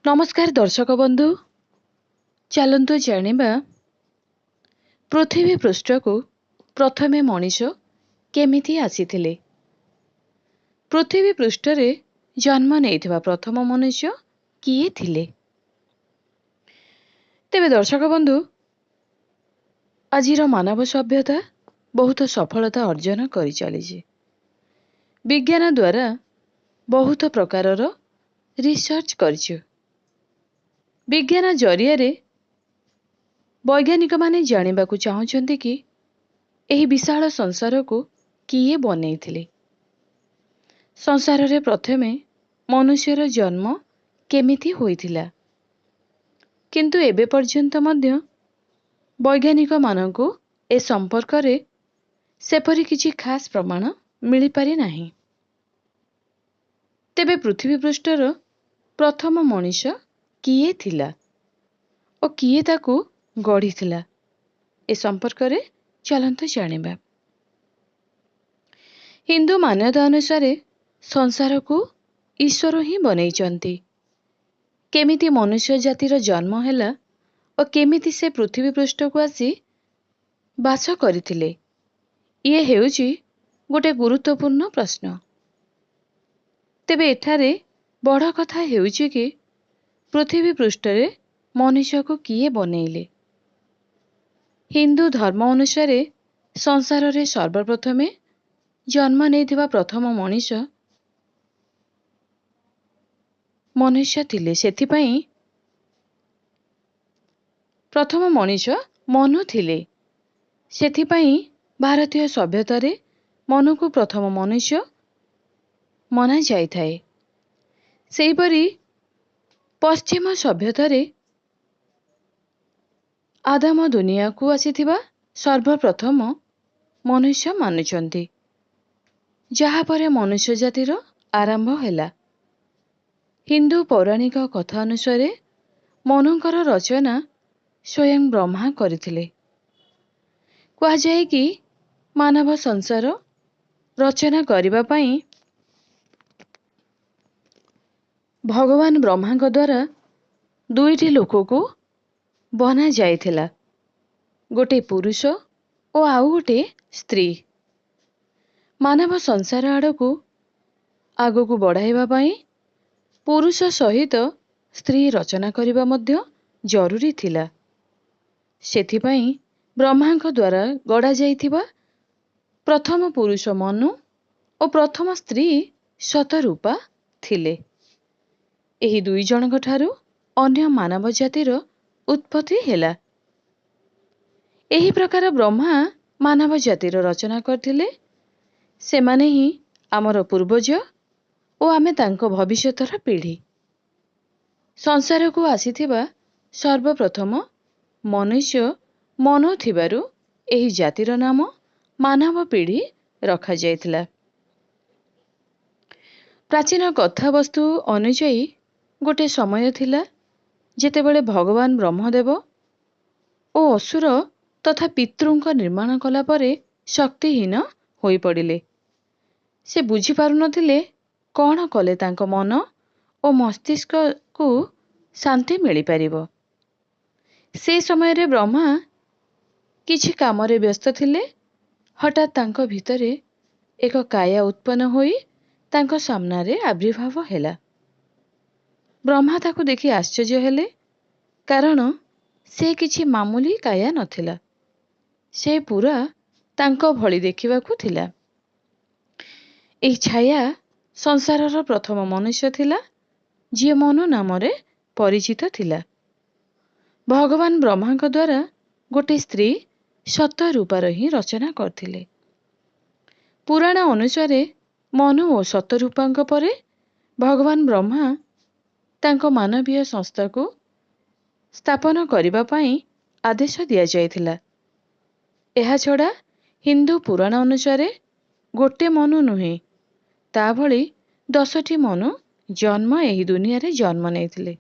नमस्कार दर्शक बंधु, चलतु जानिबा पृथ्वी पृष्ठ को प्रथमे मनीष केमिति आसीथिले। पृथ्वी पृष्ठ रे जन्म नेइथिबा प्रथम मनुष्य किए थिले? तेबे दर्शक बंधु, आजिर मानव सभ्यता बहुत सफलता अर्जन करि चलिछि। विज्ञान द्वारा बहुत प्रकारर रिसर्च करिछु। विज्ञान जरिया वैज्ञानिक माने जानिबाकू चाहुछन्ति कि एही विशाल संसार को किए बनेइथिले। संसार रे प्रथमे मनुष्यर जन्म केमिति होइथिला, किंतु एबे पर्यंत मध्य वैज्ञानिक मानकू ए संपर्क रे सेपरि किछि खास प्रमाण मिली पारि नाही। तेबे पृथ्वी पृष्ठर प्रथम मनुष्य किए थिला और किए ताकू गढ़ी थिला, ए संपर्क रे चलंतु जानिबा। हिंदू मान्यता अनुसार संसार को ईश्वर ही बनैचंती। केमिति मनुष्य जातिर जन्म हैला और केमिति से पृथ्वी पृष्ठ को आसी बास करथिले, ये हेउची गोटे गुरुत्वपूर्ण प्रश्न। तेबे एठारे बड़ कथा हेउची कि पृथ्वी पृष्ठ रे मनुष्य को किए बनेइले। हिंदू धर्म अनुसार संसार रे सर्वप्रथमे जन्म नेइथिबा प्रथम मनुष्य थिले। सेथिपई प्रथम मनुष्य मनु थिले। सेथिपई भारतीय सभ्यता रे मनु को प्रथम मनुष्य मना जाय थाए। सेहिपरि पश्चिम सभ्यता रे आदाम दुनिया को आसीथिबा सर्वप्रथम मनुष्य मानुचंती, जहा परे मनुष्य जातिर आरंभ हैला। हिंदू पौराणिक कथा अनुसार मनुंकर रचना स्वयं ब्रह्मा करथिले। कहा जाए कि मानव संसार रचना करिबा पई भगवान ब्रह्मा द्वारा दुईटी लोक को बना जाइथिला, गोटे पुरुष और आउ गोटे स्त्री। मानव संसार आड़कू आगकू बढ़ाइबा पई पुरुष सहित स्त्री रचना करिबा मध्य जरूरी थिला। सेथिपई ब्रह्मांक द्वारा गढ़ा जाइथिबा प्रथम पुरुष मनु और प्रथम स्त्री शतरूपा थिले। एही दुई जनक ठारू अन्य मानव जातिर उत्पत्ति हेला। एही प्रकार ब्रह्मा मानव जातिर रचना करथिले। सेमाने ही आमर पूर्वज और आमे तांको भविष्यतर पीढ़ी। संसार को आसीथिबा सर्वप्रथम मनुष्य मनु थिबारु एही जातिर नाम मानव पीढ़ी रखा जायथिला। प्राचीन कथावस्तु अनुଯାयी गोटे समय थिला जेतेबेले भगवान ब्रह्मदेव और असुर तथा पितृंक निर्माण कला परे शक्तिहीन होई पड़िले। से बुझी पारु नथिले कौन कले तांको मन और मस्तिष्क को शांति मिली पारिबो। से समय रे ब्रह्मा किछि कामरे व्यस्त थिले। हठात तांको भितरे एक काया उत्पन्न होई तांको सामना रे आविर्भाव हेला। ब्रह्मा ताकू देखि आश्चर्य हेले, कारण से किछि मामूली काया नथिला। से पूरा तांको भଳି देखिबाकू थिला। एही छाया संसारर प्रथम मनुष्य थिला, जे मनु नामरे परिचित थिला। भगवान ब्रह्मांक द्वारा गोटे स्त्री शतरूपार ही रचना करथिले। पुराण अनुसार मनु और शतरूपांक परे भगवान ब्रह्मा तांको मानवीय संस्था को स्थापन करिबा पई आदेश दिया जायथिला। एहा छड़ा हिंदू पुराण अनुसार गोटे मनु नुहे, ता भଳି 10टी मनु जन्म एही दुनिया रे जन्म नेइथिले।